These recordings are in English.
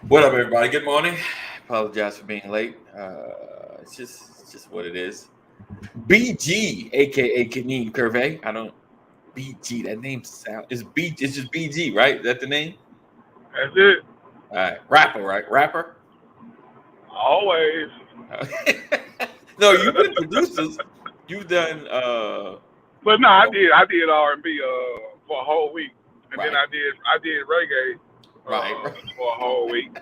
What up, everybody? Good morning. Apologize for being late. It's just what it is. BG, aka Kaneem Curvey. I don't BG. That name sound is B. It's just BG, right? Is that the name? That's it. All right, rapper, right? Rapper. Always. Uh, no, you've been producers. You've done. But no, I did R&B for a whole week, and then Right, I did reggae right, for a whole week.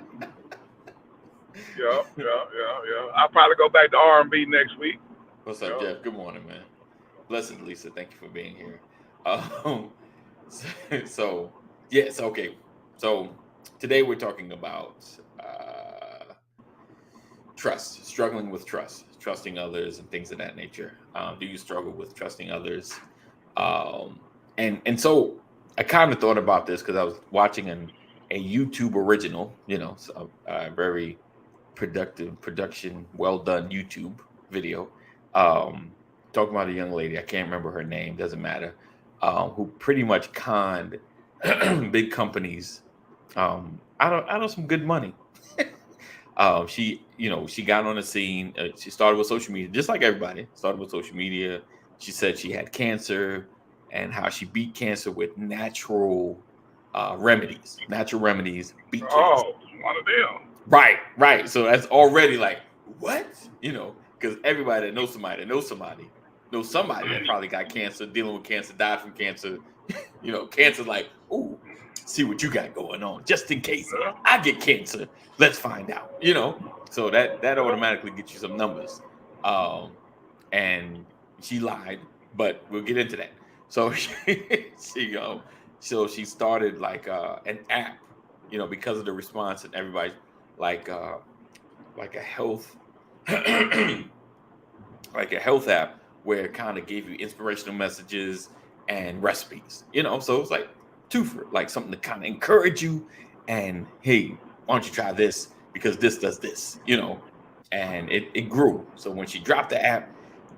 Yeah, yeah, yeah, yeah. I'll probably go back to R&B next week. What's up, Yeah. Jeff? Good morning, man. Blessed Lisa, thank you for being here. Um, so, so yes, okay. So today we're talking about trust, struggling with trust, trusting others, and things of that nature. Do you struggle with trusting others? Um, and so I kind of thought about this because I was watching a YouTube original, so a very productive production, well done YouTube video, um, talking about a young lady. I can't remember her name, doesn't matter, who pretty much conned big companies out of some good money. She got on the scene. She started with social media, just like everybody. Started with social media. She said she had cancer and how she beat cancer with natural remedies. Natural remedies beat cancer. Oh, one of them. Right, right. So that's already like what because everybody that knows somebody that probably got cancer, dealing with cancer, died from cancer. Cancer like, ooh, see what you got going on, just in case Yeah, I get cancer. Let's find out. So that yeah. automatically gets you some numbers. Um, and she lied, but we'll get into that. So she so she started like an app, because of the response and everybody like uh like a health like a health app where it kind of gave you inspirational messages and recipes, so it's like two for like something to kind of encourage you and hey, why don't you try this because this does this, and it grew. So when she dropped the app,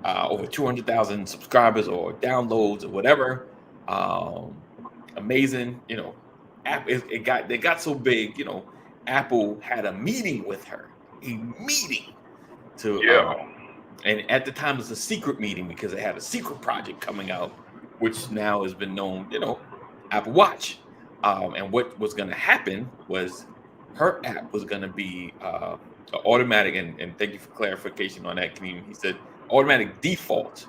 over 200,000 subscribers or downloads or whatever. um Amazing, app they got so big, Apple had a meeting with her, a meeting to Yeah. and at the time it was a secret meeting because they had a secret project coming out, which now has been known, Apple Watch. And what was going to happen was her app was going to be automatic, and thank you for clarification on that, Kaneem. He said automatic default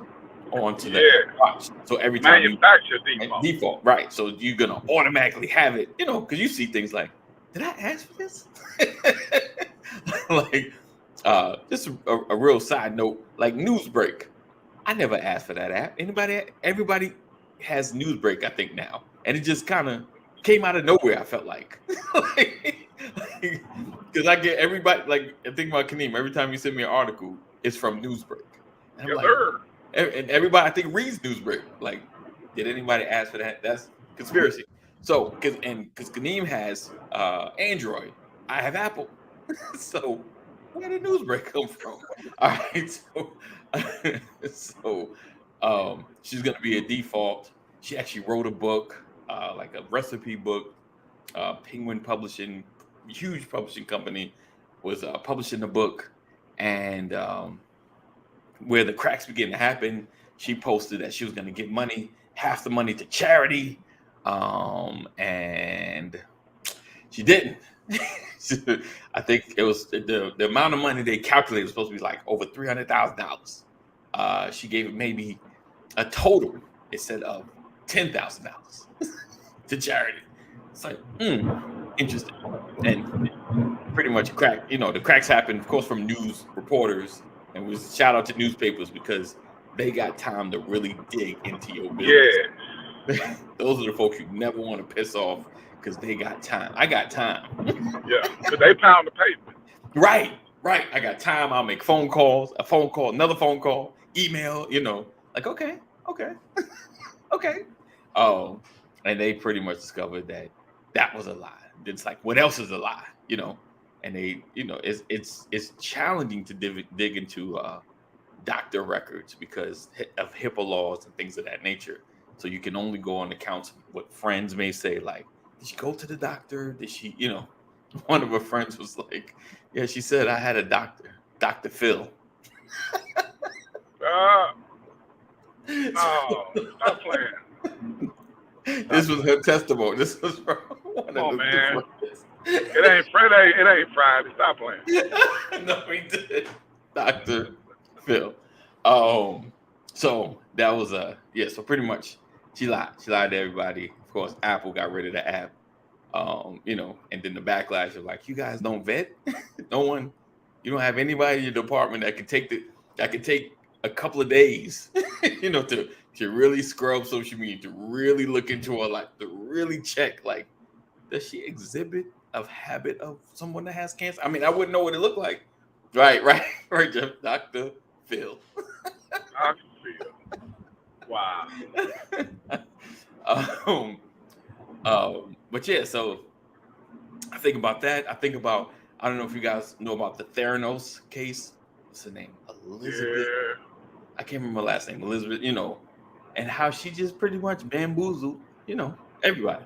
onto the Apple Yeah. Watch. So every time you Manufacturer default. default, right? So you're gonna automatically have it, because you see things like, did I ask for this? Like, just a real side note, like Newsbreak. I never asked for that app. Everybody has Newsbreak, I think now, and it just kind of came out of nowhere. I felt like, because I get everybody like I think about Kaneem. Every time you send me an article, it's from Newsbreak, and I'm Yes, like, sir. and everybody I think reads Newsbreak. Like, did anybody ask for that? That's conspiracy. So, because Kaneem has Android, I have Apple. So, where did Newsbreak come from? All right, so she's gonna be a default. She actually wrote a book, like a recipe book. Penguin Publishing, huge publishing company, was publishing the book, and where the cracks began to happen, she posted that she was going to give money, half the money to charity, and she didn't. I think it was the amount of money they calculated was supposed to be like over $300,000. She gave it maybe a total, it said, of $10,000 to charity. It's like, interesting. And pretty much crack, the cracks happen, of course, from news reporters, and was shout out to newspapers because they got time to really dig into your business. Yeah. Those are the folks you never want to piss off because they got time. I got time. Yeah. Because they pound the pavement. Right, right. I got time. I'll make phone calls, a phone call, another phone call, email, like, okay, okay, okay. Oh, and they pretty much discovered that that was a lie. It's like, what else is a lie? And they, it's challenging to dig into doctor records because of HIPAA laws and things of that nature. So you can only go on accounts of what friends may say, like, did she go to the doctor? Did she, one of her friends was like, "Yeah, she said I had a doctor, Dr. Phil." Uh, no, stop playing. This was her testimony. This was from one Come of on, the man. friends. It ain't Friday. Stop playing. No, he did. Dr. Phil. So that was yeah, so pretty much she lied. She lied to everybody. Of course, Apple got rid of the app. And then the backlash of like, you guys don't vet? No one, you don't have anybody in your department that could take a couple of days, to really scrub social media, to really look into her life, to really check, like, does she exhibit a habit of someone that has cancer? I mean, I wouldn't know what it looked like. Right, Jeff. Dr. Phil. Dr. Phil. Wow. But yeah, so I think about that. I don't know if you guys know about the Theranos case. What's her name? Elizabeth. Yeah. I can't remember her last name. Elizabeth, and how she just pretty much bamboozled, everybody.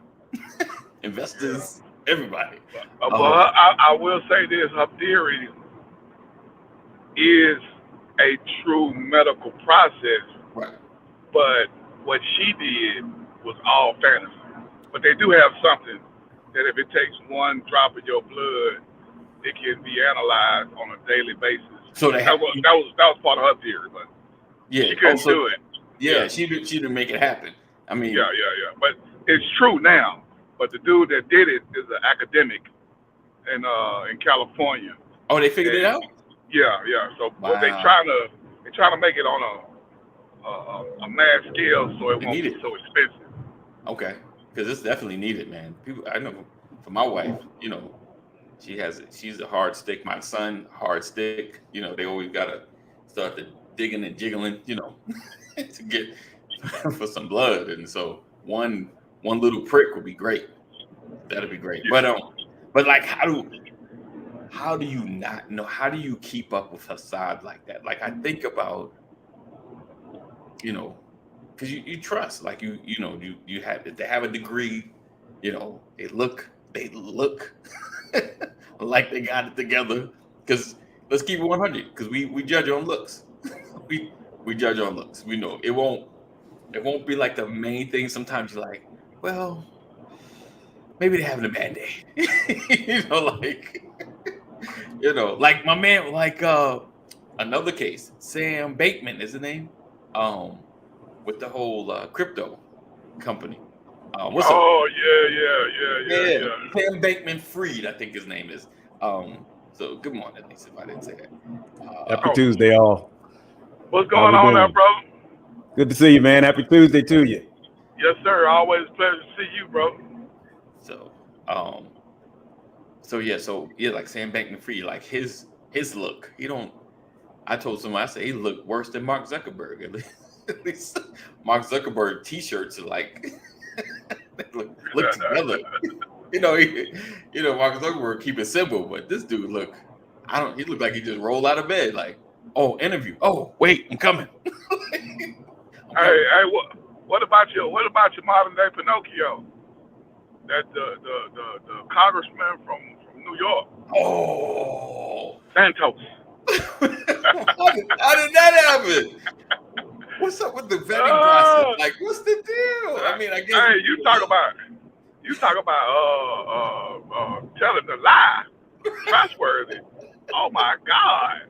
Investors, everybody. But I will say this, her theory is a true medical process, Right. but what she did was all fantasy. But they do have something that if it takes one drop of your blood, it can be analyzed on a daily basis. So that was part of her theory, but yeah, she couldn't do it. Yeah, she didn't make it happen. I mean, yeah. But it's true now. But the dude that did it is an academic in California. Oh, they figured it out? Yeah. So wow. They trying to make it on a mass scale so it won't be so expensive. Okay, because it's definitely needed, man. People, I know for my wife, she's a hard stick. My son, hard stick. They always gotta start the digging and jiggling, to get for some blood. And so one little prick would be great. That'd be great. Yeah. But like, how do you not know? How do you keep up with facade like that? Like, I think about, because you trust, like you have, they have a degree, they look like they got it together. Because let's keep it 100. Because we judge on looks. we judge on looks. We know it won't be like the main thing. Sometimes you're like, well, maybe they're having a bad day. Like my man, like another case, Sam Bateman is the name, with the whole crypto company. What's up? Yeah. Sam Bankman-Fried, I think his name is. So good morning, at least if I didn't say that. Happy Tuesday, all. What's going on there, brother? Good to see you, man. Happy Tuesday to you. Yes, sir. Always a pleasure to see you, bro. So like Sam Bankman-Fried, like his look, I told someone, I said he looked worse than Mark Zuckerberg. At least Mark Zuckerberg t-shirts are like they look together. Mark Zuckerberg keep it simple, but this dude he looked like he just rolled out of bed, like, oh, interview. Oh, wait, I'm coming. Hey, what about your modern day Pinocchio? That the congressman from New York. Oh, Santos. How did that happen? What's up with the vetting process? Like, what's the deal? I mean, I guess. Hey, you talk about telling the lie, trustworthy. Oh my God!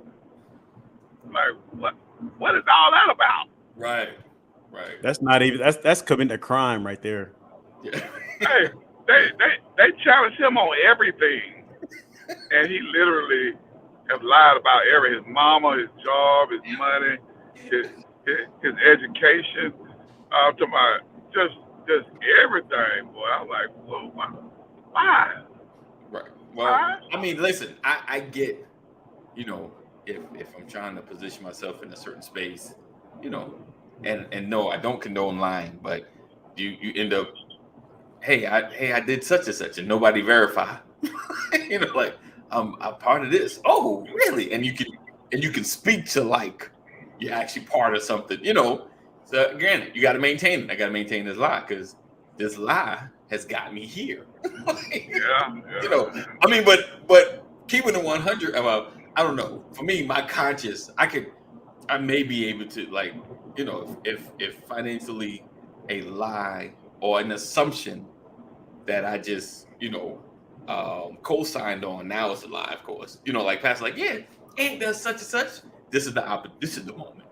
Like, what is all that about? Right. That's not even that's committing a crime right there. Yeah. Hey, they challenge him on everything, and he literally has lied about his mama, his job, his money, his education. I'm talking about just everything, boy. I'm like, whoa, why? Right. Well, I mean, listen, I get, if I'm trying to position myself in a certain space, and no, I don't condone lying, but you end up, hey, I did such and such, and nobody verified. Like, I'm part of this. Oh, really? And you can speak to like you're actually part of something. So again, you got to maintain it. I got to maintain this lie because this lie has got me here. Yeah. You know, I mean, but keeping it 100, I don't know. For me, my conscience, I may be able to, like, you know, if financially a lie or an assumption that I just, you know, co-signed on, now it's a lie, of course. You know, like Pastor, like, yeah, ain't there such and such. This is the moment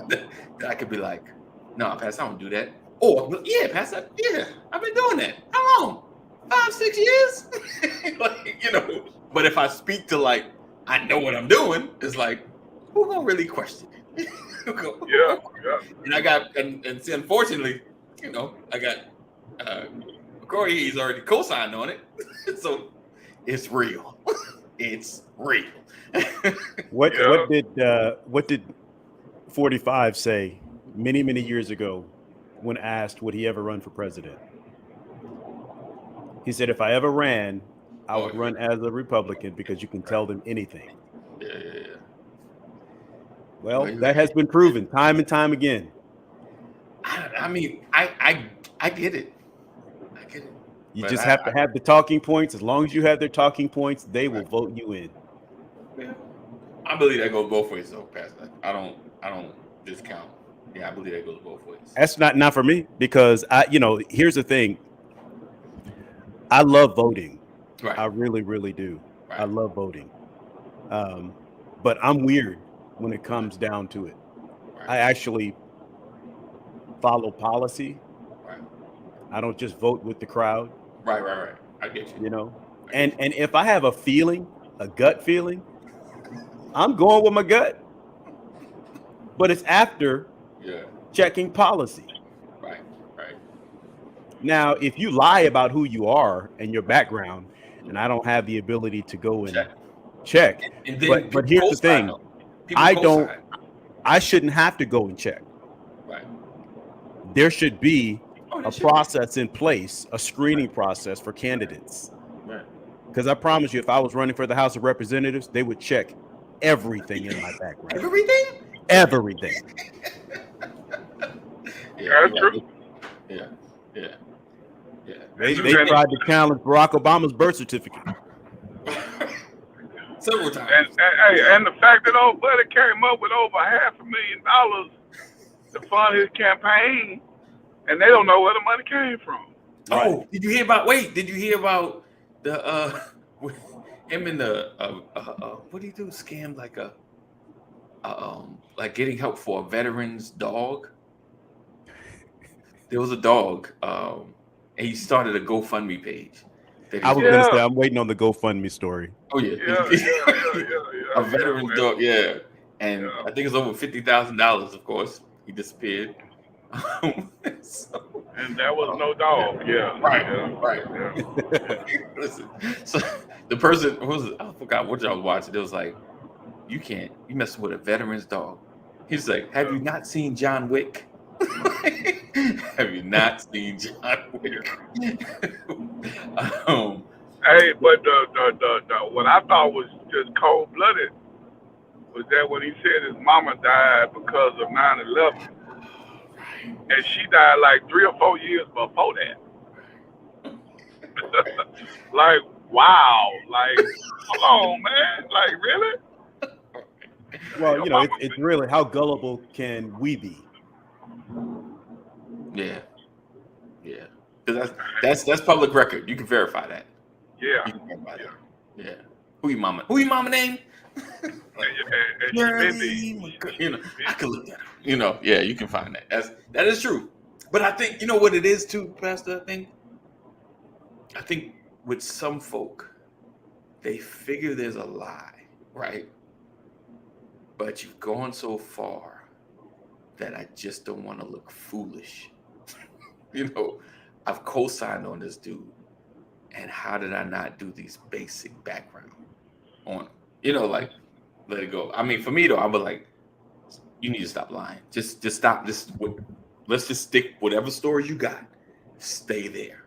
that I could be like, no, Pastor, I don't do that. Or yeah, Pastor, yeah, I've been doing that. How long? 5-6 years? Like, you know. But if I speak to, like, I know what I'm doing, it's like, who gonna really question it? Yeah. And I got, and see, unfortunately, you know, I got Corey. He's already co-signed on it, so it's real. It's real. What did 45 say many years ago when asked would he ever run for president? He said, if I ever ran, I would run as a Republican because you can tell them anything. Yeah. Well, that has been proven time and time again. I mean, I get it. I get it. You just have to have the talking points. As long as you have their talking points, they will vote you in. Yeah. I believe that goes both ways, though, Pastor. I don't discount. Yeah, I believe that goes both ways. That's not for me, because here's the thing. I love voting. Right. I really, really do. Right. I love voting. But I'm weird when it comes down to it. Right. I actually follow policy. Right. I don't just vote with the crowd. Right. I get you. You know, and if I have a feeling, a gut feeling, I'm going with my gut. But it's after checking policy. Right. Now, if you lie about who you are and your background, and I don't have the ability to go and check. And then but here's the thing. I shouldn't have to go and check. Right. There should be a process in place, a screening process for candidates. Right. Because I promise you, if I was running for the House of Representatives, they would check everything in my background. Everything. That's true. Yeah. They tried to challenge Barack Obama's birth certificate several times. And the fact that old buddy came up with over $500,000 to fund his campaign, and they don't know where the money came from. Oh, right. Did you hear about the him and the what do you do? Scam like getting help for a veteran's dog. There was a dog, and he started a GoFundMe page. I was gonna say I'm waiting on the GoFundMe story. Oh yeah. A veteran's dog, yeah. And I think it's over $50,000. Of course, he disappeared. And that was no dog. Yeah. Right. Listen, so the person I forgot what y'all was watching. It was like, you messing with a veteran's dog. He's like, have you not seen John Wick? Have you not seen John Wick? Hey, but the what I thought was just cold blooded was that when he said his mama died because of 9/11, and she died like 3 or 4 years before that. Like, wow, like, come on, man, like, really? Well, it's really, how gullible can we be? Yeah. Because that's public record. You can verify that. Yeah. Yeah. Who your mama name? I can look that up. Yeah, you can find that. That is true. But I think what it is too, Pastor. I think with some folk, they figure there's a lie, right? But you've gone so far that I just don't want to look foolish. I've co-signed on this dude, and how did I not do these basic background on him? Like, let it go. I mean, for me though, I was like, you need to stop lying. Just stop. Let's just stick whatever story you got. Stay there.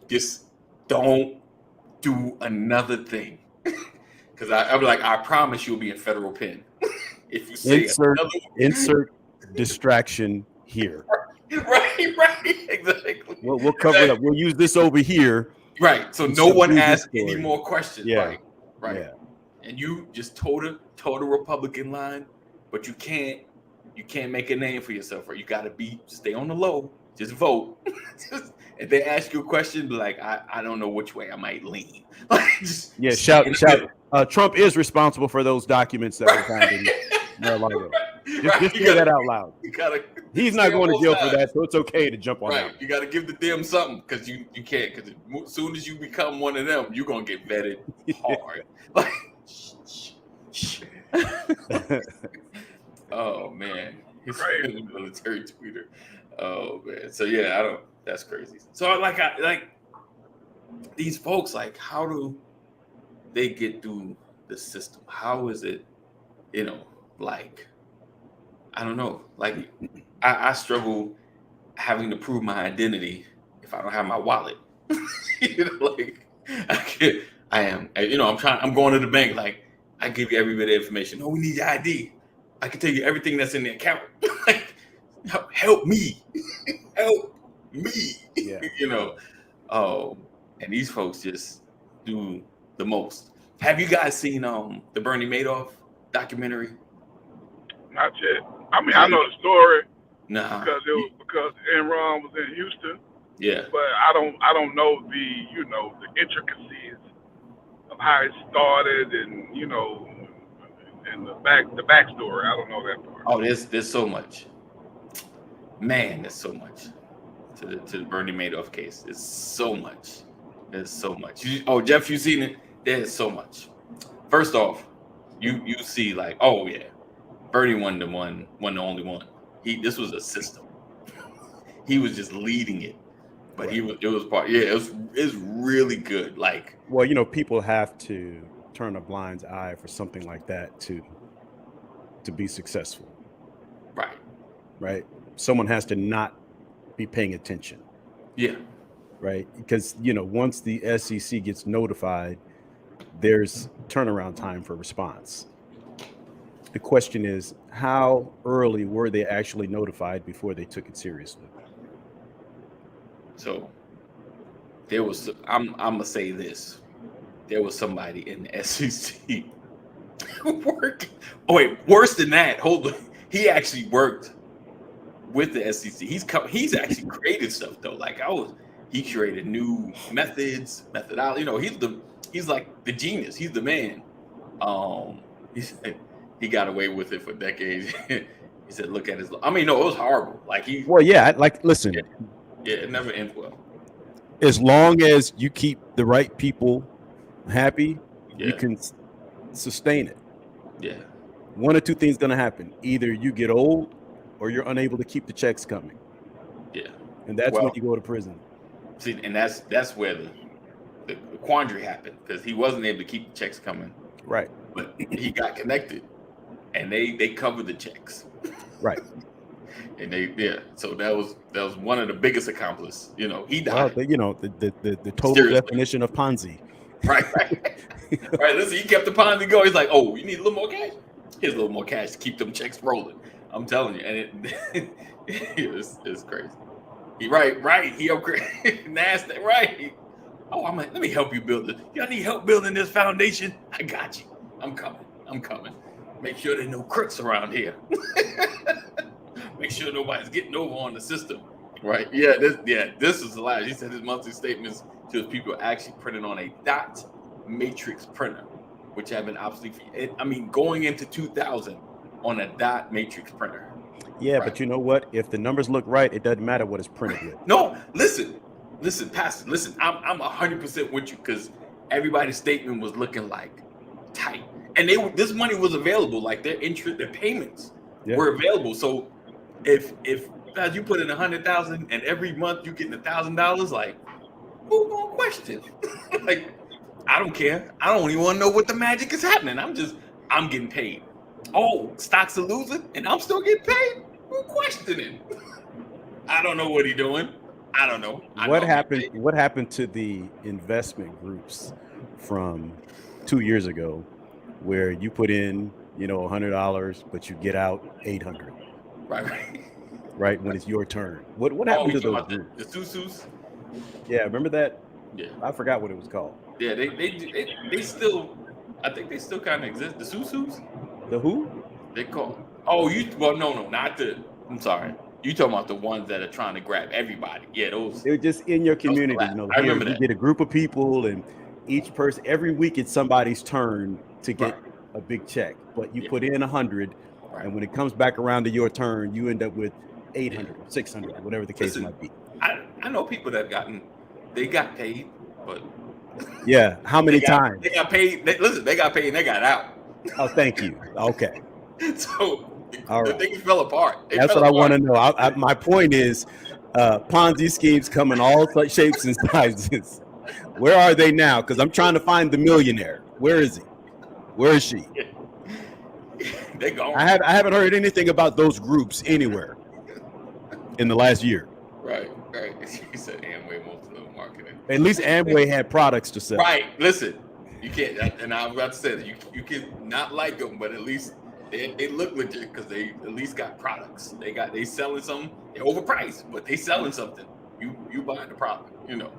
Just don't do another thing. Because I'm like, I promise you'll be in federal pen if you say insert distraction here. Right, exactly. We'll cover it up. We'll use this over here. Right. So no one asks any more questions. Yeah. Right. Yeah. And you just toe the Republican line, but you can't make a name for yourself, right? You gotta stay on the low, just vote. If they ask you a question, be like, I don't know which way I might lean. Shout. Trump is responsible for those documents that were found in Mar-a-Lago. Just say that out loud. He's not going to jail for that, so it's okay to jump on that. You got to give the them something because you can't. Because as soon as you become one of them, you're gonna get vetted hard. Oh man, he's a military tweeter. Oh man, so yeah, that's crazy. So I these folks. Like, how do they get through the system? How is it? I don't know. Like, I struggle having to prove my identity if I don't have my wallet. I'm going to the bank. Like, I give you every bit of information. Oh, we need your ID. I can tell you everything that's in the account. Like, help me. Help me. Yeah. And these folks just do the most. Have you guys seen the Bernie Madoff documentary? Not yet. I mean, I know the story. Nah. Because Enron was in Houston. Yeah. But I don't know the intricacies of how it started and and the backstory. I don't know that part. Oh, there's so much. Man, there's so much to the Bernie Madoff case. There's so much. There's so much. Jeff, you seen it? There's so much. First off, you see like, oh yeah, Bernie wasn't the only one. This was a system. He was just leading it, but it was part. Yeah, it's really good. Like, well, people have to turn a blind eye for something like that to be successful. Right. Someone has to not be paying attention. Yeah. Right. Because once the SEC gets notified, there's turnaround time for response. The question is, how early were they actually notified before they took it seriously? So there was, I'm gonna say this. There was somebody in the SEC working. Oh wait, worse than that. Hold on. He actually worked with the SEC. He's actually created stuff though. Like he created new methodology. He's like the genius. He's the man. He got away with it for decades. He said, "Look at his." I mean, no, it was horrible. Like listen. Yeah, it never ends well. As long as you keep the right people happy, you can sustain it. Yeah. One or two things going to happen. Either you get old or you're unable to keep the checks coming. Yeah. And that's when you go to prison. See, and that's where the quandary happened, because he wasn't able to keep the checks coming. Right. But he got connected and they covered the checks. Right. And so that was one of the biggest accomplices. He died. Well, the total definition of Ponzi. Right. Listen, he kept the Ponzi going. He's like, oh, you need a little more cash? Here's a little more cash to keep them checks rolling. I'm telling you, and it's crazy. He right. He upgraded NASDAQ. Right. Oh, let me help you build it. Y'all need help building this foundation? I got you. I'm coming. Make sure there's no crooks around here. Make sure nobody's getting over on the system. Right. This is a lie. He said his monthly statements to his people actually printed on a dot matrix printer, which have been obsolete. Going into 2000 on a dot matrix printer. Yeah, right. But you know what? If the numbers look right, it doesn't matter what it's printed with. No, listen, Pastor, listen. I'm 100% with you, because everybody's statement was looking like tight, and this money was available. Like their payments were available. So if you put in 100,000 and every month you getting $1,000, like who gonna question? Like, I don't care. I don't even want to know what the magic is happening. I'm getting paid. Oh, stocks are losing and I'm still getting paid? Who questioning? I don't know what he's doing. I don't know. What happened to the investment groups from 2 years ago, where you put in, $100, but you get out $800? Right. right? When it's your turn. What Oh, happened you to talking those about the groups? Susus? Yeah, remember that? Yeah, I forgot what it was called. yeah. They still, I think they still kind of exist. The Susus, The who? they call. Oh, no, not the. I'm sorry. You talking about the ones that are trying to grab everybody? Yeah, those. It was just in your community, collapse. you know. I Here remember you that. get a group of people, and each person every week it's somebody's turn to get Right. a big check. But you Yeah. put in 100, Right. and when it comes back around to your turn, you end up with 800 or 600, or whatever the case Listen, might be. I know people that they got paid, but Yeah. How many they times? got paid. They got paid and they got out. Oh, thank you. Okay. So All the right. thing fell apart. They That's fell what I want apart. to know. My point is, Ponzi schemes come in all such shapes and sizes. Where are they now? Because I'm trying to find the millionaire. Where is he? Where is she? They gone. I haven't heard anything about those groups anywhere in the last year. Right. He said Amway multi-level marketing. At least Amway had products to sell. Right. Listen, you can't. And I was about to say that you can not like them, but at least they look legit because they at least got products. They selling something. They're overpriced, but they selling something. You buying the product. You know.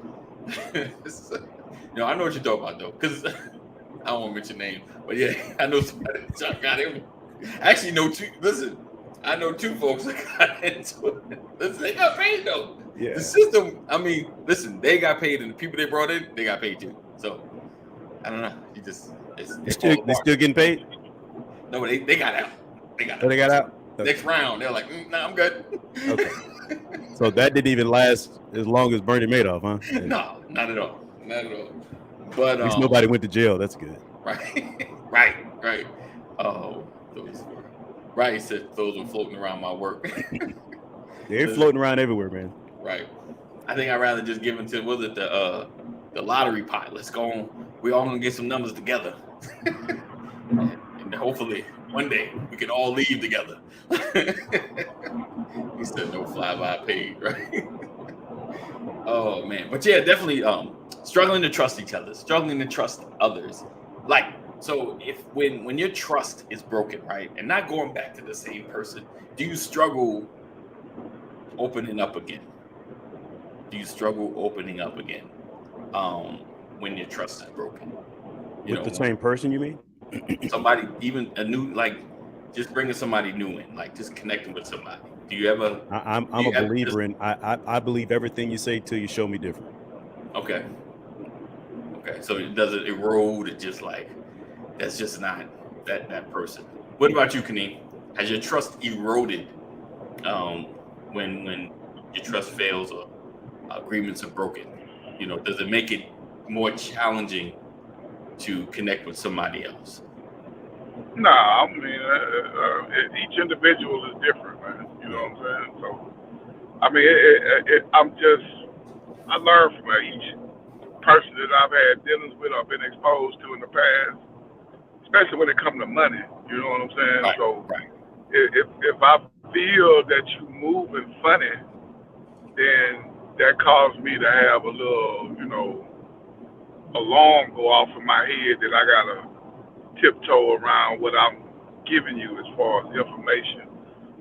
I know what you're talking about though, because I don't want to mention name, but yeah, I know somebody that got him. Actually, I know two folks that got into it. Listen, they got paid though. Yeah. The system, I mean, listen, they got paid, and the people they brought in, they got paid too. So I don't know. You just They still getting paid? No, they got out. They got out. They got out? Okay. Next round, they're like, nah, I'm good. Okay. So that didn't even last as long as Bernie Madoff, huh? No, not at all. Not at all. But at least nobody went to jail. That's good. Right. Oh, those were right. He said those were floating around my work. They're floating around everywhere, man. Right. I think I'd rather just give them to the lottery pot. Let's go on. We all gonna get some numbers together. And hopefully one day we can all leave together. He said no flyby paid, right? Oh man. But yeah, definitely struggling to trust each other, struggling to trust others. Like, so when your trust is broken, right, and not going back to the same person, do you struggle opening up again? Do you struggle opening up again when your trust is broken? With the same person, you mean? Somebody, even a new, like just bringing somebody new in, like just connecting with somebody. Do you ever? I'm a believer in. I believe everything you say till you show me different. Okay. So it doesn't erode. It just like that's just not that person. What about you, Kaneem? Has your trust eroded when your trust fails or agreements are broken? Does it make it more challenging to connect with somebody else? No, I mean, each individual is different, man. You know what I'm saying? So, I mean, I learn from each person that I've had dealings with or been exposed to in the past, especially when it comes to money. You know what I'm saying? Right, So, right. If I feel that you moving funny, then that caused me to have a little, alarm go off in my head that I gotta tiptoe around what I'm giving you as far as information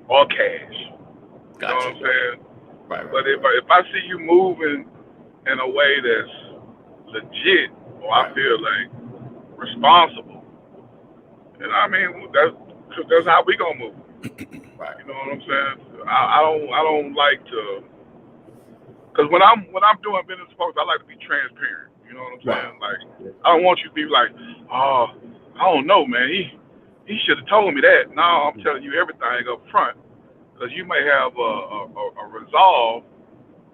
or cash. You know what I'm saying? Right. But if I see you moving in a way that's legit, or I feel like responsible, then I mean that's how we gonna move. Right. You know what I'm saying? I don't like to, because when I'm doing business folks, I like to be transparent. You know what I'm saying? Like, I don't want you to be like, oh, I don't know, man. He should have told me that. No, I'm telling you everything up front, because you may have a resolve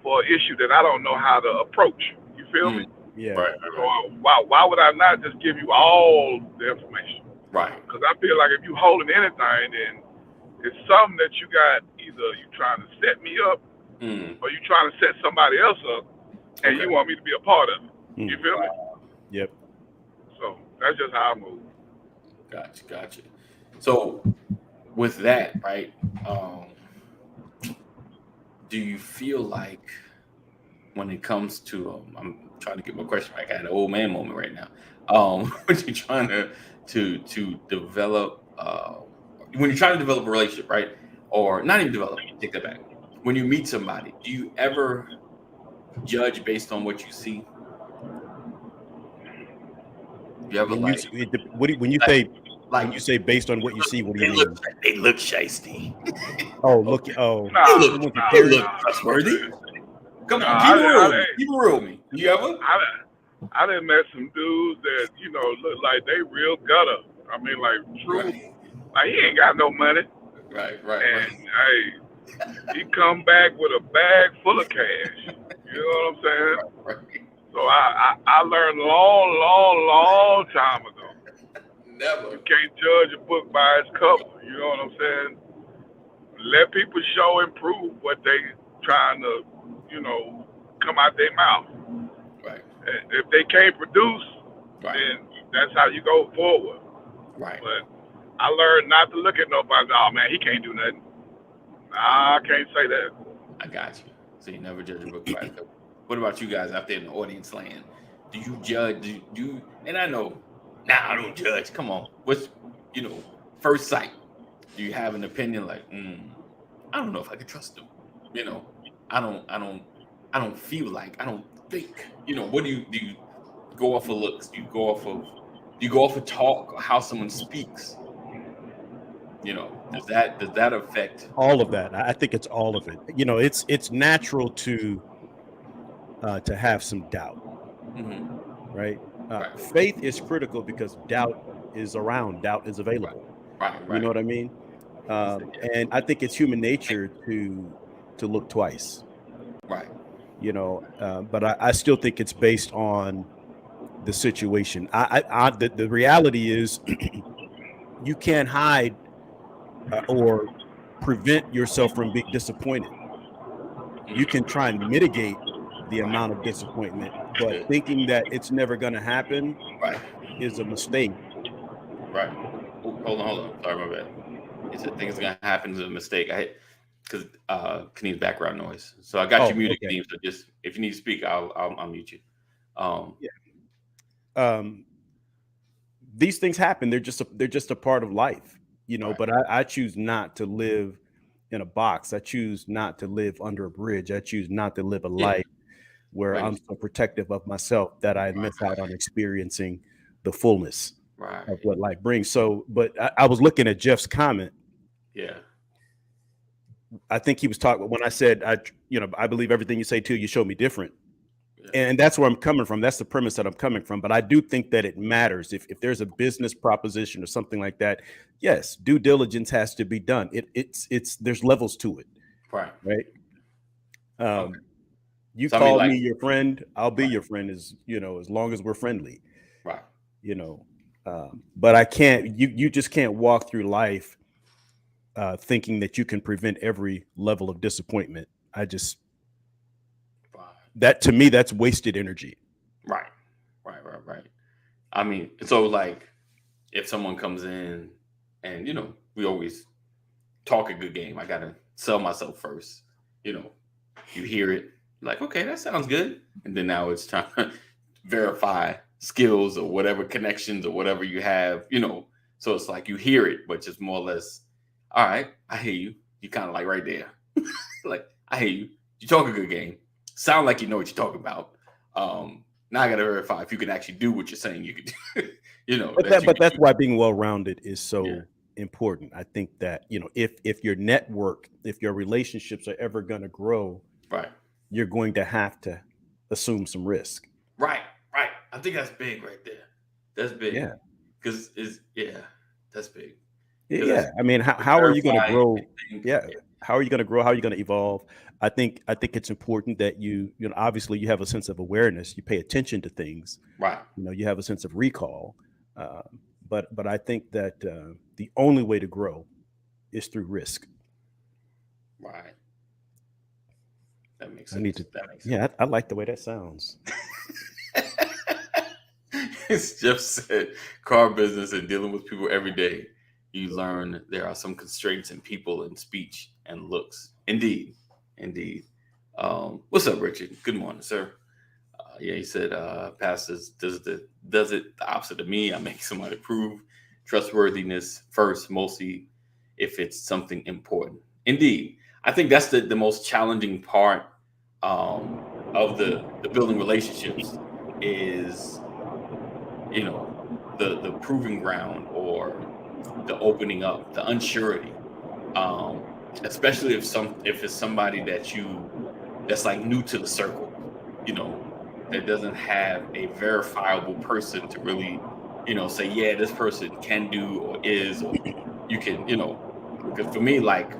for an issue that I don't know how to approach. You feel me? Yeah. Right. So why would I not just give you all the information? Right. Because I feel like if you holding anything, then it's something that you got, either you trying to set me up or you trying to set somebody else up, and you want me to be a part of it. You feel me? Yep. So that's just how I move. Gotcha. So with that, right? Do you feel like when it comes to I'm trying to get my question back. I had an old man moment right now. When you're trying to develop when you're trying to develop a relationship, right? Or not even develop, take that back. when you meet somebody, do you ever judge based on what you see? You ever When like when you like say like when you say based on what you see, what do you they look mean? they look shiesty. Oh, look, oh, They Nah, look someone they comparing. look trustworthy. Come nah, on, keep it real with me. I, Keep it real with me. You ever? I done met some dudes that, you know, look like they real gutter. I mean, like, true, Right, like, he ain't got no money. right. And, hey, he come back with a bag full of cash. You know what I'm saying? Right. So I learned long time ago. You Never. can't judge a book by its cover. You know what I'm saying? Let people show and prove what they trying to, you know, come out their mouth. Right, And if they can't produce, right, then that's how you go forward. right. But I learned not to look at nobody. Oh man, he can't do nothing. Nah, I can't say that. I got you. So you never judge a book by its cover. What about you guys out there in the audience land? Do you judge? Do you, and I know, nah, I don't judge. Come on. What's, first sight? Do you have an opinion like, I don't know if I can trust them? You know, I don't feel like, I don't think, what do you go off of looks? Do you go off of talk or how someone speaks? Does that affect? All of that. I think it's all of it. It's natural to have some doubt, Mhm. right? Right, Faith is critical because doubt is around, doubt is available. right, You know right. what I mean? And I think it's human nature to look twice. Right. But I still think it's based on the situation. The reality is you can't hide or prevent yourself from being disappointed. You can try and mitigate the amount of disappointment, but thinking that it's never going to happen Right. is a mistake. Right. Oh, hold on. Sorry, my bad. It's a thing that's gonna happen is a mistake. Because Kaneem's background noise. So I got you Oh, muted, okay. Kaneem. So just if you need to speak, I'll mute you. Yeah. These things happen. They're just a part of life, Right. but I choose not to live in a box. I choose not to live under a bridge. I choose not to live a Yeah. life where I'm Right. so protective of myself that I miss out on experiencing the fullness Right. of what life brings. So, but I was looking at Jeff's comment. Yeah. I think he was talking when I said I believe everything you say too. You show me different. Yeah. And that's where I'm coming from. That's the premise that I'm coming from. But I do think that it matters. If there's a business proposition or something like that, yes, due diligence has to be done. It's there's levels to it, Right. right? Okay. You So I mean, call like, me your friend, I'll be right. your friend as long as we're friendly, Right. But I can't. You just can't walk through life thinking that you can prevent every level of disappointment. Right. That to me, that's wasted energy. Right. Right. I mean, so like, if someone comes in and we always talk a good game. I gotta sell myself first. You hear it, like, okay, that sounds good. And then now it's trying to verify skills or whatever connections or whatever you have. So it's like you hear it, but just more or less, all right, I hear you. You kind of like right there. Like, I hear you. You talk a good game. Sound like you know what you're talking about. Now I gotta verify if you can actually do what you're saying you could do. But that's why being well-rounded is so Yeah. important. I think that, if your network, if your relationships are ever going to grow, Right. you're going to have to assume some risk. Right. I think that's big right there. That's big. Yeah. Because that's big. Yeah. I mean, how are you going to verify grow? anything. Yeah. How are you going to grow? How are you going to evolve? I think it's important that obviously you have a sense of awareness. You pay attention to things. Right. You have a sense of recall. But I think that the only way to grow is through risk. Right. That makes I sense. need to. That makes sense. Yeah, I like the way that sounds. It's Jeff said, car business and dealing with people every day. You learn there are some constraints in people and speech and looks. Indeed. What's up, Richard? Good morning, sir. Yeah, he said, pastors does it the opposite of me. I make somebody prove trustworthiness first, mostly if it's something important. Indeed. I think that's the most challenging part of the building relationships is, you know, the proving ground or the opening up, the unsurety. Especially if it's somebody that's like new to the circle, you know, that doesn't have a verifiable person to really, you know, say, yeah, this person can do or is, or you can, you know, because for me, like,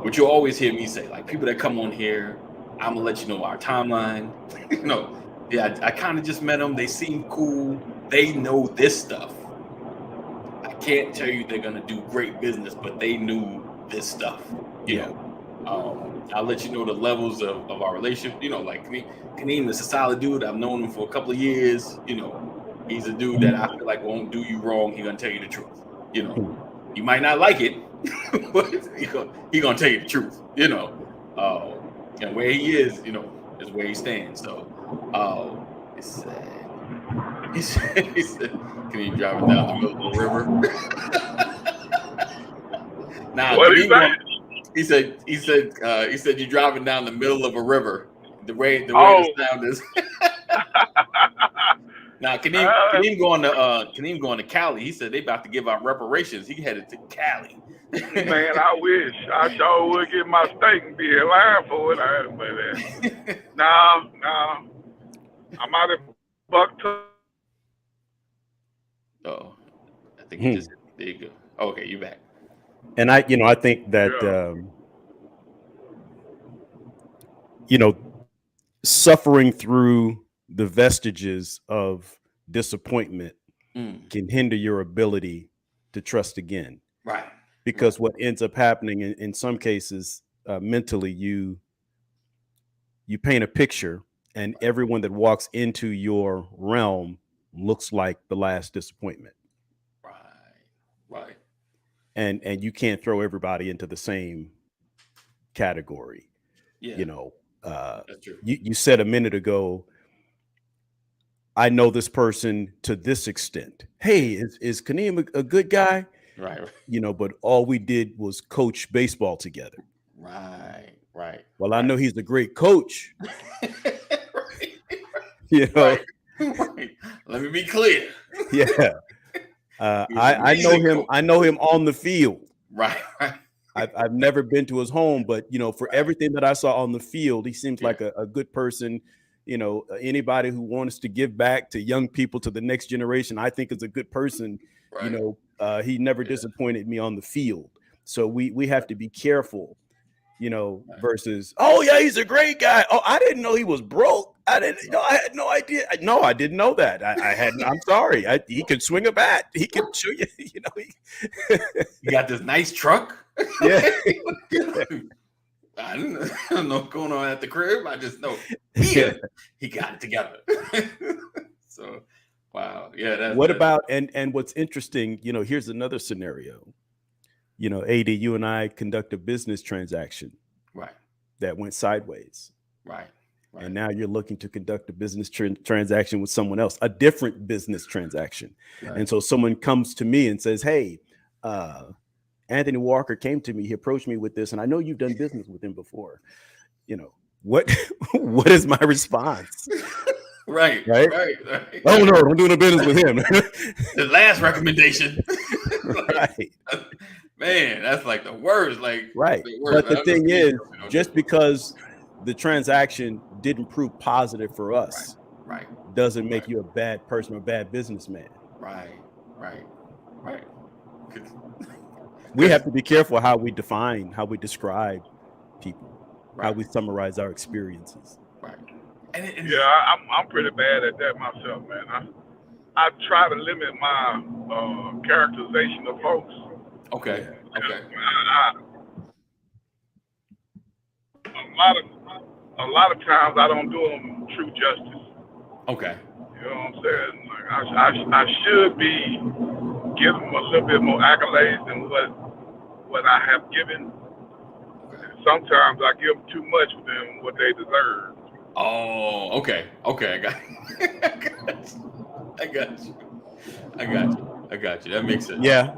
what you always hear me say, like, people that come on here, I'm gonna let you know our timeline. You know, yeah, I kind of just met them. They seem cool. They know this stuff. I can't tell you they're gonna do great business, but they knew this stuff. You know, I'll let you know the levels of our relationship. You know, like Kaneem is a solid dude. I've known him for a couple of years. You know, he's a dude that I feel like won't do you wrong. He's gonna tell you the truth. You know, you might not like it, but he gonna tell you the truth. You know, and where he is, you know, is where he stands. So, it's sad. He said, "Can you drive it down the middle of the river?" Now, What is that? he said you're driving down the middle of a river. The way the sound is. Now, Kaneem going to Cali. He said they about to give out reparations. He headed to Cali. Man, I wish I sure would get my steak and be in line for it. No, I'm out of Bucktown. Oh, I think you just there you go. Okay, you back. And I think that suffering through the vestiges of disappointment can hinder your ability to trust again. Right. Because what ends up happening in some cases, mentally, you paint a picture, and everyone that walks into your realm looks like the last disappointment. Right. And you can't throw everybody into the same category. Yeah. You know, that's true. You said a minute ago, I know this person to this extent. Hey, is Kaneem a good guy? Right. You know, but all we did was coach baseball together. Right. Well, I know he's a great coach. Right. You know. Right. Let me be clear. Yeah. I know him. Coach. I know him on the field. Right. I've never been to his home, but for everything that I saw on the field, he seems like a good person. You know, anybody who wants to give back to young people, to the next generation, I think is a good person. Right. You know, he never disappointed me on the field. So we have to be careful, versus, oh yeah, he's a great guy. Oh, I didn't know he was broke. I had no idea. No, I didn't know that. I'm sorry. He could swing a bat. He could show you, he got this nice truck. Yeah. I don't know what's going on at the crib. I just know he got it together. So, wow. Yeah. What about, and what's interesting, here's another scenario. AD, you and I conduct a business transaction. Right. That went sideways. Right. And now you're looking to conduct a business transaction with someone else, a different business transaction. Right. And so someone comes to me and says, hey, Anthony Walker came to me. He approached me with this, and I know you've done business with him before. What is my response? Right. Oh no, I'm doing a business with him. The last recommendation. Right. Man, that's like the worst. Like, right. But the thing is, just because the transaction didn't prove positive for us, right. doesn't make you a bad person or a bad businessman. Right. We have to be careful how we define, how we describe people, how we summarize our experiences. Right. Yeah, I'm pretty bad at that myself, man. I try to limit my characterization of folks. Okay. A lot of times I don't do them true justice. Okay. You know what I'm saying? Like I should be giving them a little bit more accolades than what I have given. Sometimes I give them too much than what they deserve. Oh, okay. I got you. That makes sense. Yeah.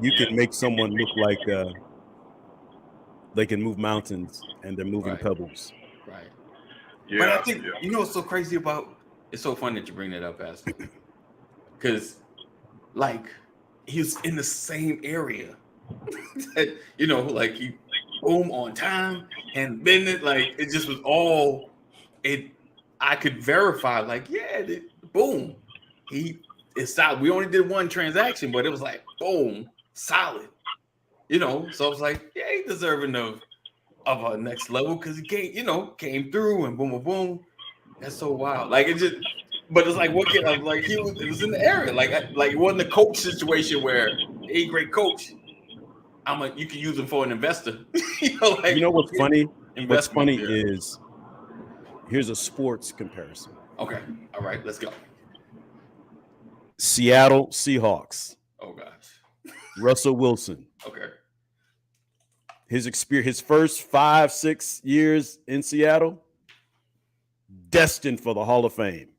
You can make someone look like they can move mountains and they're moving Right. pebbles. Right. Yeah, But I think yeah. you know what's so crazy about it's so funny that you bring that up, Pastor. Because like he was in the same area. You know, like he boom on time and then like it just was all it I could verify, like, yeah, boom. It's solid. We only did one transaction, but it was like boom, solid. You know, so I was like, yeah, he deserving of a next level because he came through and boom, boom, boom. That's so wild. Like it just, but it's like what can like it was in the area. Like it wasn't a coach situation where a great coach. You can use him for an investor. Like You know what's funny? What's investment. funny Yeah. is here's a sports comparison. Okay, all right, let's go. Seattle Seahawks. Oh gosh. Russell Wilson. Okay. His experience, his first 5-6 years in Seattle, destined for the Hall of Fame.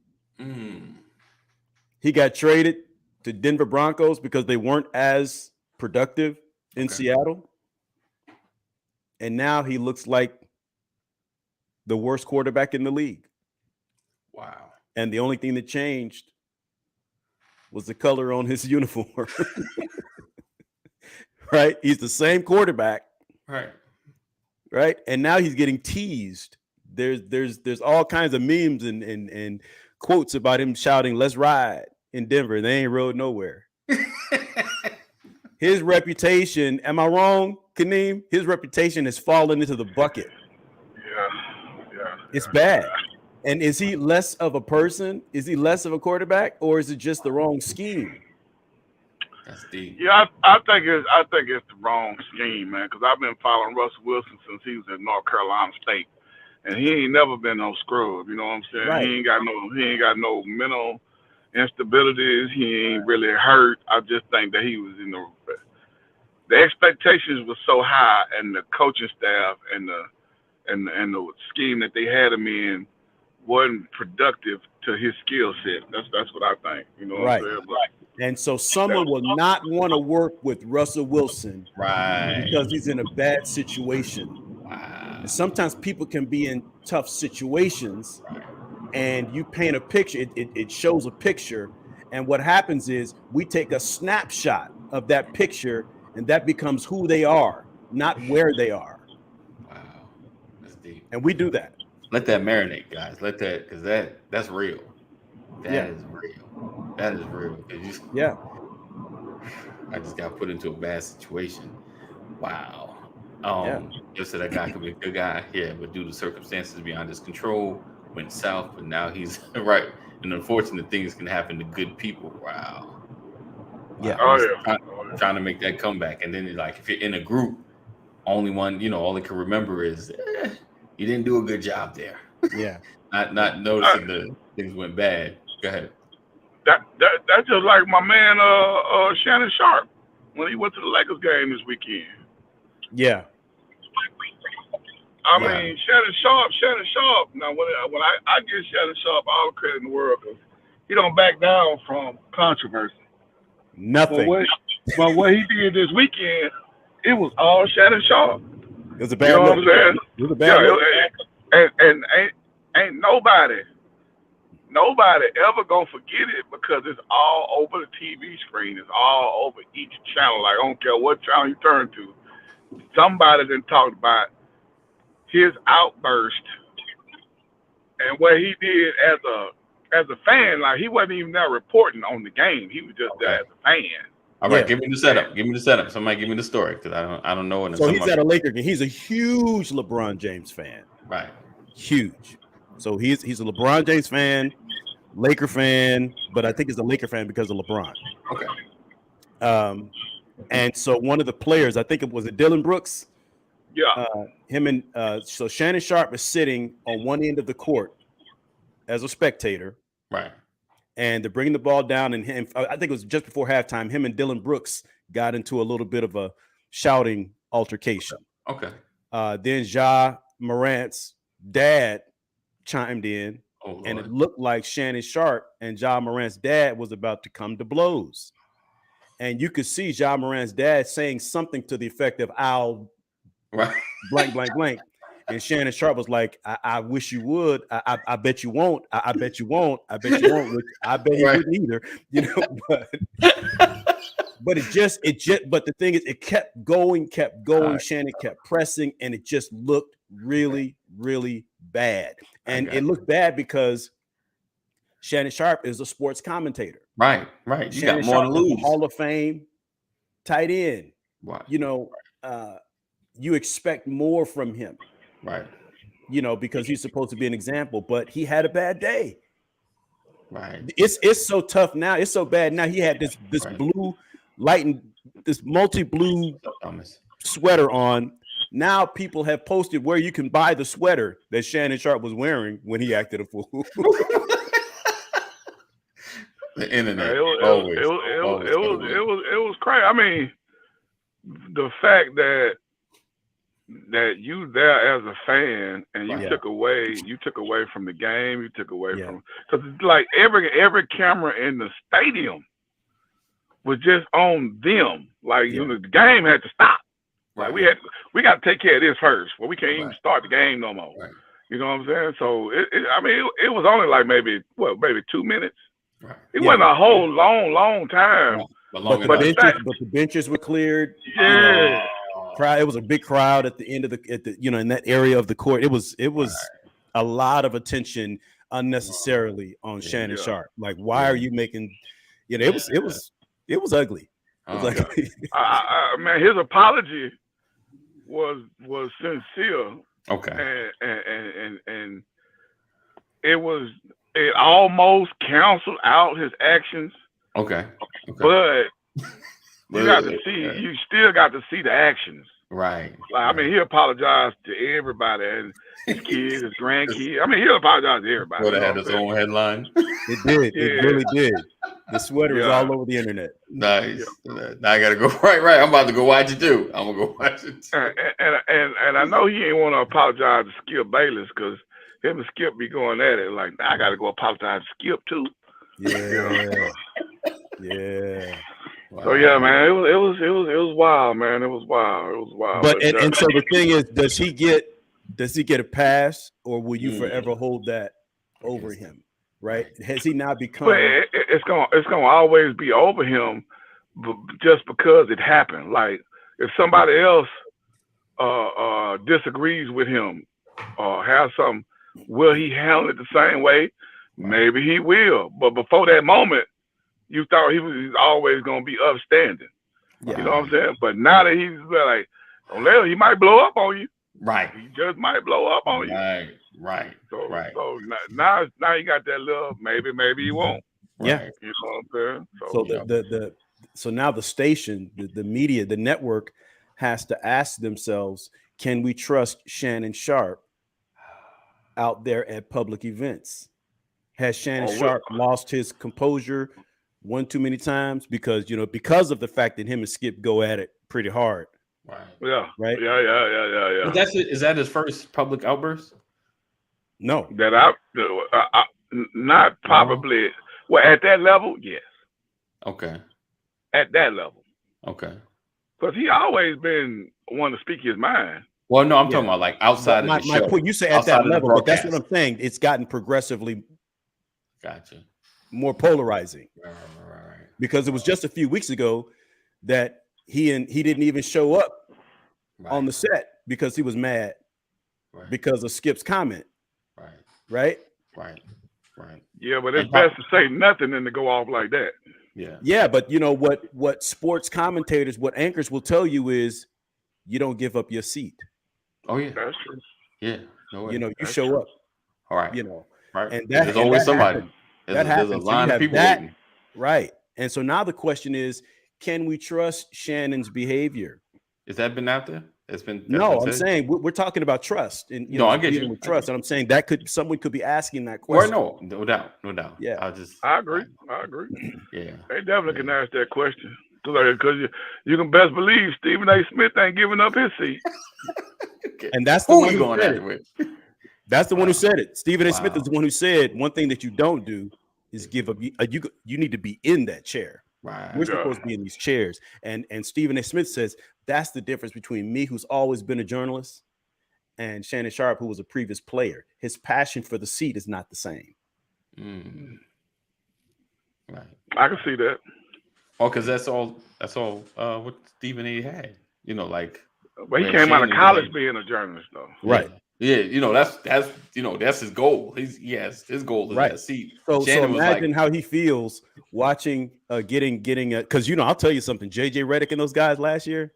He got traded to Denver Broncos because they weren't as productive in Seattle. And now he looks like the worst quarterback in the league. Wow. And the only thing that changed was the color on his uniform. Right? He's the same quarterback. Right. And now he's getting teased. There's all kinds of memes and quotes about him shouting, "Let's ride" in Denver. They ain't rode nowhere. His reputation, am I wrong, Kaneem? His reputation has fallen into the bucket. Yeah. It's bad. And is he less of a person? Is he less of a quarterback, or is it just the wrong scheme? That's deep. Yeah, I think it's the wrong scheme, man. Because I've been following Russell Wilson since he was at North Carolina State, and he ain't never been no scrub. You know what I'm saying? Right. He ain't got no mental instabilities. He ain't really hurt. I just think that he was in the expectations were so high, and the coaching staff and the scheme that they had him in wasn't productive to his skill set. That's what I think. You know what Right. I'm saying? But And so someone will not want to work with Russell Wilson Right. because he's in a bad situation. Wow. And sometimes people can be in tough situations and you paint a picture. It shows a picture. And what happens is we take a snapshot of that picture and that becomes who they are, not where they are. Wow. That's deep. And we do that. Let that marinate, guys. Let that, because that's real. That is real. That is real. Yeah. I just got put into a bad situation. Wow. Just so that guy could be a good guy. Yeah, but due to circumstances beyond his control, went south, but now he's right. And unfortunate things can happen to good people. Wow. Yeah. oh yeah. Trying to make that comeback. And then like if you're in a group, only one, all they can remember is you didn't do a good job there. Yeah. Not noticing the things went bad. Go ahead. That's just like my man Shannon Sharp when he went to the Lakers game this weekend. Yeah. I mean, Shannon Sharp. Now, when I give Shannon Sharp all the credit in the world, because he don't back down from controversy. Nothing. But what he did this weekend, it was all Shannon Sharp. It was a bad You know what I'm look. saying? It was a bad look. And ain't nobody ever gonna forget it because it's all over the TV screen. It's all over each channel. Like I don't care what channel you turn to, somebody then talked about his outburst and what he did as a fan. Like he wasn't even there reporting on the game. He was just there as a fan. All right, give me the setup. Somebody give me the story because I don't know it. So he's at a Laker game. He's a huge LeBron James fan. Right. Huge. So he's a LeBron James fan, Laker fan, but I think he's a Laker fan because of LeBron. Okay. And so one of the players, I think it was Dylan Brooks. Yeah. So Shannon Sharp is sitting on one end of the court as a spectator. Right. And they're bringing the ball down, and I think it was just before halftime. Him and Dylan Brooks got into a little bit of a shouting altercation. Okay. Then Ja Morant's dad chimed in, and it Lord. looked like Shannon Sharp and Ja Morant's dad was about to come to blows. And you could see Ja Morant's dad saying something to the effect of, "I'll Right. blank, blank, blank. And Shannon Sharp was like, I wish you would. I bet you won't. I bet you won't. I bet you won't. Which I bet he Right. wouldn't either. You know, but but the thing is, it kept going. Right. Shannon kept pressing, and it just looked really, really bad. And Okay. it looked bad because Shannon Sharp is a sports commentator. Right. You Shannon got more Sharp to is a lose. Hall of Fame tight end. Right. You know, you expect more from him. Right. You know, because he's supposed to be an example, but he had a bad day. Right. It's so tough now. It's so bad now. He had this Right. blue light and this multi-blue Thomas. sweater on. Now people have posted where you can buy the sweater that Shannon Sharp was wearing when he acted a fool. The internet. It Always. was crazy. I mean, the fact that you there as a fan and you Yeah. took away from the game, you took away Yeah. from, because it's like every camera in the stadium was just on them. Like Yeah. the game had to stop. Like Right. we got to take care of this first. Well, we can't even Right. start the game no more. Right. You know what I'm saying? So it was only like maybe 2 minutes. Right. It Yeah. wasn't a whole long time. But long But enough. the benches were cleared. Yeah. Crowd. It was a big crowd at the end of the in that area of the court. It was a lot of attention unnecessarily on Shannon Yeah. Sharp. Like, why are you making? You know, it was ugly. It was Oh, ugly. Man, his apology was sincere, okay. and it almost canceled out his actions, Okay. but you still got to see the actions. Right. Like, I mean, he apologized to everybody and his kids, his grandkids. I mean, he apologized to everybody. Would you have know had what its I'm own headline. It did. Yeah. It really did. The sweater is Yeah. all over the internet. Nice. Now I gotta go. Right. I'm about to go watch it too. I'm gonna go watch it. saying? And I know he ain't want to apologize to Skip Bayless because him and Skip be going at it. Like, I got to go apologize to Skip too. Yeah. Yeah. Wow. So yeah, man, it was wild, man. It was wild. But and so the thing is, does he get a pass, or will you forever hold that over him? Right? Has he now become? But it's gonna always be over him, just because it happened. Like, if somebody else disagrees with him or has some, will he handle it the same way? Maybe he will. But before that moment, you thought he was always gonna be upstanding. Yeah. You know what I'm saying? But now that he's like, don't let him, he might blow up on you. Right. He just might blow up on you. Right. So Right. so now you got that little maybe you won't. Yeah. You know what I'm saying? So Yeah. so now the station, the media, the network has to ask themselves, can we trust Shannon Sharp out there at public events? Has Shannon Sharp lost his composure one too many times because of the fact that him and Skip go at it pretty hard? Right. Yeah. Right. Yeah. But that's it. Is that his first public outburst? No. That I not probably. Well, at that level, yes. Okay. At that level, Okay. because he always been one to speak his mind. Well, no, I'm talking about like outside my of the show. point, you say at Outside that of the level, but that's what broadcast. I'm saying. It's gotten progressively Gotcha. more polarizing Right. because it was just a few weeks ago that he didn't even show up Right. on the set because he was mad Right. because of Skip's comment, Right. right? Right. Yeah, but it's And best to say nothing than to go off like that. Yeah. Yeah, but you know what sports commentators, what anchors will tell you is you don't give up your seat. Oh yeah. That's true. Yeah. No way. You know, you That's show up, All right. you know, Right. and There's always that somebody. happened. There's That a happens. So you line of have people that, waiting. right? And so now the question is, can we trust Shannon's behavior? Has that been out there? That's been No, I'm said? saying we're talking about trust, and No, I get dealing you. with I trust, get and I'm saying that someone could be asking that Or question. no doubt. Yeah. I agree. Yeah. They definitely can ask that question because you can best believe Stephen A. Smith ain't giving up his seat. Okay. And that's the Who one you who going said at it. it with? That's the one who said it. Stephen A. Smith Wow. is the one who said one thing that you don't do is give up. You need to be in that chair. Right. We're supposed to be in these chairs, and Stephen A. Smith says, That's the difference between me, who's always been a journalist, and Shannon Sharpe, who was a previous player. His passion for the seat is not the same. Right. I can see that. Oh, because that's all what Stephen A. had. You know, like. But he Well, came out of Shannon was college like- being a journalist, though. Right. Yeah, you know, that's his goal. His goal is Right. that seat. So Shannon was imagine like, how he feels watching getting because I'll tell you something. JJ Redick and those guys last year,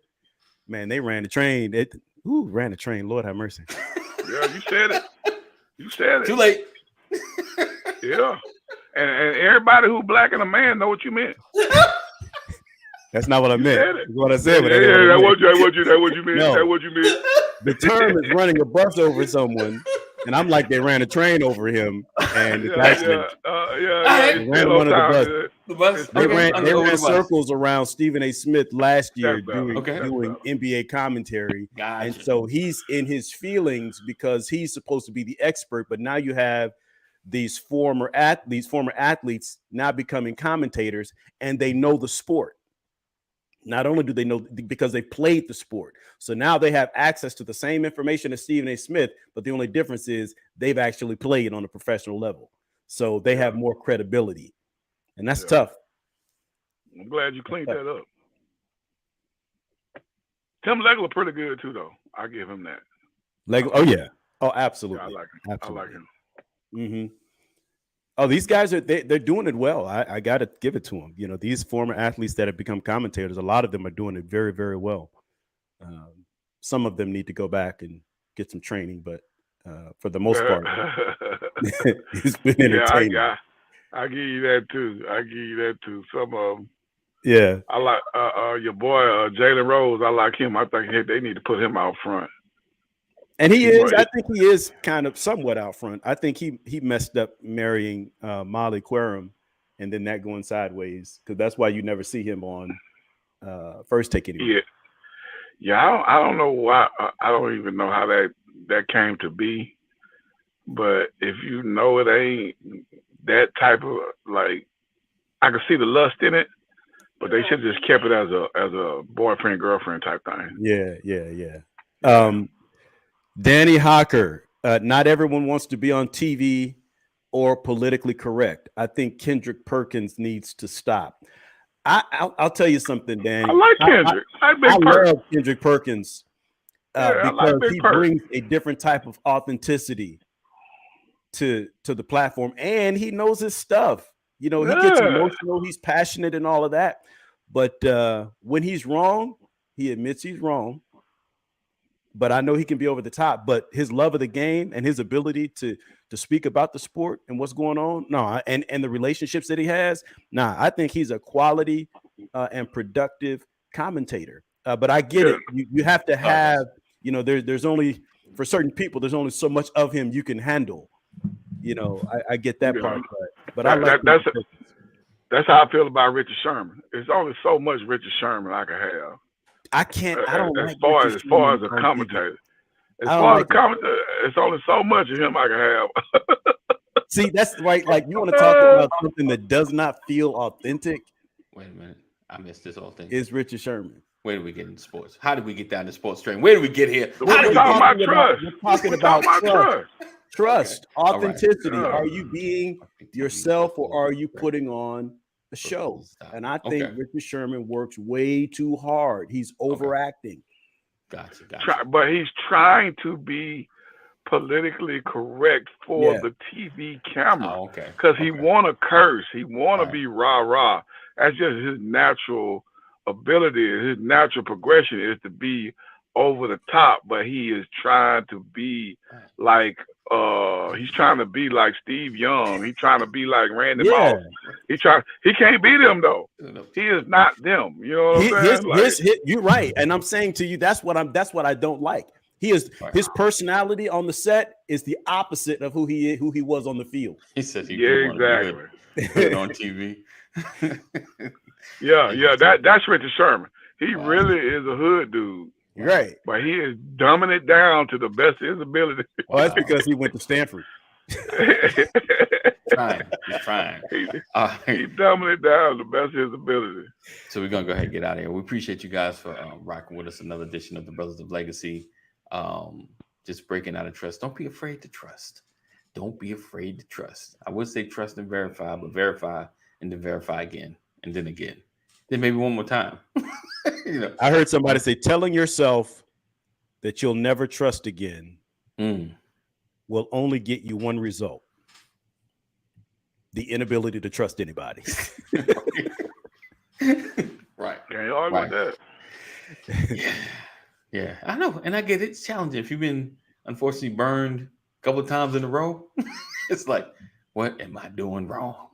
man, they ran the train. Ran the train. Lord have mercy. Yeah, you said it. You said it. too late. Yeah. And everybody who black and a man know what you meant. That's not what I meant. said it. That's what I said. But Yeah, that ain't that what I meant. what you meant. No. That what you meant. The term is running a bus over someone, and I'm like, they ran a train over him, and it's actually They ran one of the buses. The bus. They okay, ran over the bus. circles around Stephen A. Smith last year That's better. doing Okay. NBA commentary. Gotcha. And so he's in his feelings because he's supposed to be the expert, but now you have these former athletes now becoming commentators, and they know the sport. Not only do they know because they played the sport, so now they have access to the same information as Stephen A. Smith, but the only difference is they've actually played on a professional level, so they have more credibility, and that's tough. I'm glad you cleaned that up. Tim Legler pretty good too, though. I give him that. Oh yeah, oh Yeah, absolutely, I like him. absolutely. I like him. Mm-hmm. Oh, these guys they're doing it well. I got to give it to them. You know, these former athletes that have become commentators, a lot of them are doing it very, very well. Some of them need to go back and get some training, but for the most part, it's been entertaining. Yeah, I give you that too. Some of them. Yeah, I like your boy Jalen Rose. I like him. I think they need to put him out front. and he is. Right. I think he is kind of somewhat out front. I think he messed up marrying Molly Querim, and then that going sideways because that's why you never see him on First Take anymore. Yeah. I don't know why. I don't even know how that came to be. But if you know it ain't that type of like, I can see the lust in it, but they should have just kept it as a boyfriend girlfriend type thing. Yeah. Danny Hocker. Not everyone wants to be on TV or politically correct. I think Kendrick Perkins needs to stop. I'll tell you something, Danny. I like Kendrick. I love Kendrick Perkins I like because Big he Perk. brings a different type of authenticity to the platform, and he knows his stuff. You know, he gets emotional, he's passionate, and all of that. But when he's wrong, he admits he's wrong. But I know he can be over the top. But his love of the game and his ability to speak about the sport and what's going on, and the relationships that he has, I think he's a quality and productive commentator. But I get it. You have to have, there's only for certain people, there's only so much of him you can handle. I get that part, but I like that's how I feel about Richard Sherman. There's only so much Richard Sherman I can have. I can't. I don't as like far Richard as far as Sherman a on commentator. As I don't far as like a commentator, it's only so much of him I can have. See, that's right. Like you want to talk about something that does not feel authentic. Wait a minute, I missed this whole thing. Is Richard Sherman? Where did we get into sports? How did we get down to sports train? Where did we get here? We're talking about trust. We're talking about trust. Trust, Okay. authenticity. All right. Are you being yourself, or are you putting on a show? And I think Richard Sherman works way too hard. He's overacting. Gotcha. But he's trying to be politically correct for the TV camera. Oh, okay. Because he want to curse. He want to be rah-rah. That's just his natural ability. His natural progression is to be over the top, but he is trying to be like he's trying to be like Steve Young. He's trying to be like Randy Moss. He can't beat them though. He is not them. You know what I'm saying? You're right, and I'm saying to you, that's what I don't like. His personality on the set is the opposite of who he was on the field. He said he exactly good on TV. That's Richard Sherman. He really is a hood dude. Right. But he is dumbing it down to the best of his ability. Well, that's because he went to Stanford. He's trying. He Right. dumbing it down to the best of his ability. So we're gonna go ahead and get out of here. We appreciate you guys for rocking with us. Another edition of the Brothers of Legacy. Just breaking out of trust. Don't be afraid to trust. Don't be afraid to trust. I would say trust and verify, but verify and then verify again, and then again, then maybe one more time. You know. I heard somebody say, telling yourself that you'll never trust again will only get you one result: the inability to trust anybody. Right. Can't argue with that. Yeah, I know, and I get it. It's challenging. If you've been unfortunately burned a couple of times in a row, it's like, what am I doing wrong?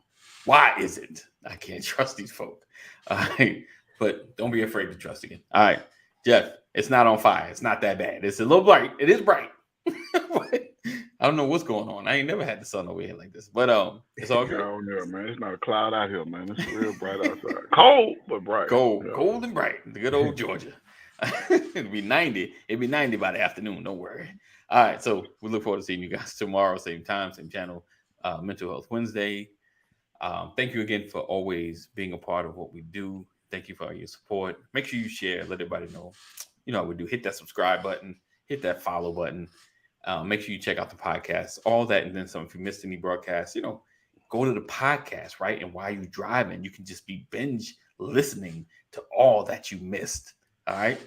Why is it I can't trust these folk? All right, but don't be afraid to trust again. All right, Jeff, it's not on fire. It's not that bad. It's a little bright. It is bright. I don't know what's going on. I ain't never had the sun over here like this, but it's all good. Down there, man. It's not a cloud out here, man. It's real bright outside. Cold, but bright. Cold, Yeah. cold and bright. The good old Georgia. It'll be 90. It'll be 90 by the afternoon. Don't worry. All right. So we look forward to seeing you guys tomorrow, same time, same channel. Mental Health Wednesday. Thank you again for always being a part of what we do. Thank you for all your support. Make sure you share. Let everybody know. You know how we do. Hit that subscribe button. Hit that follow button. Make sure you check out the podcast. All that and then some. If you missed any broadcasts, you know, go to the podcast, right? And while you're driving, you can just be binge listening to all that you missed. All right.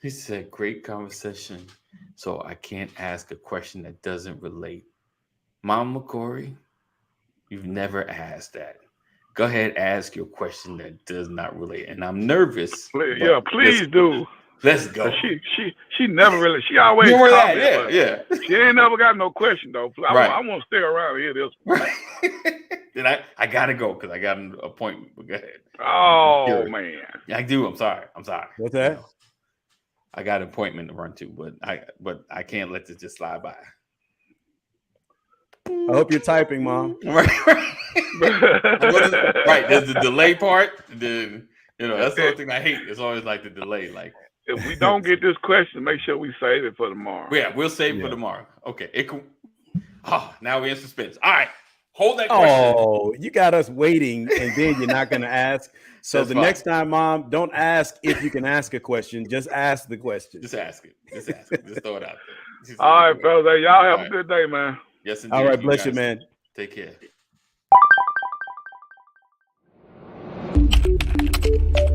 He said, great conversation. So I can't ask a question that doesn't relate. Mama Corey, you've never asked that. Go ahead, ask your question that does not relate. And I'm nervous. Yeah, please do. Let's go. She never really. She always. You remember that? comment, Yeah. She ain't never got no question though. Right. I want to stay around and hear this. Right. Then I gotta go because I got an appointment. But go ahead. Oh man. Yeah, I do. I'm sorry. What's that? You know, I got an appointment to run to, but I can't let this just slide by. I hope you're typing, Mom. Right. Right. There's the delay part. Then that's the only thing I hate. It's always like the delay. Like If we don't get this question, make sure we save it for tomorrow. yeah, we'll save it for tomorrow. Okay. It cool. Oh, now we're in suspense. All right. Hold that question. Oh, you got us waiting, and then you're not going to ask. So That's the fine. next time, Mom, don't ask if you can ask a question. Just ask the question. Just ask it. Just ask it. Just throw it out there. All right, fellas. Hey, y'all have All a good day, man. Yes, indeed. All right, bless you, guys. man. Take care.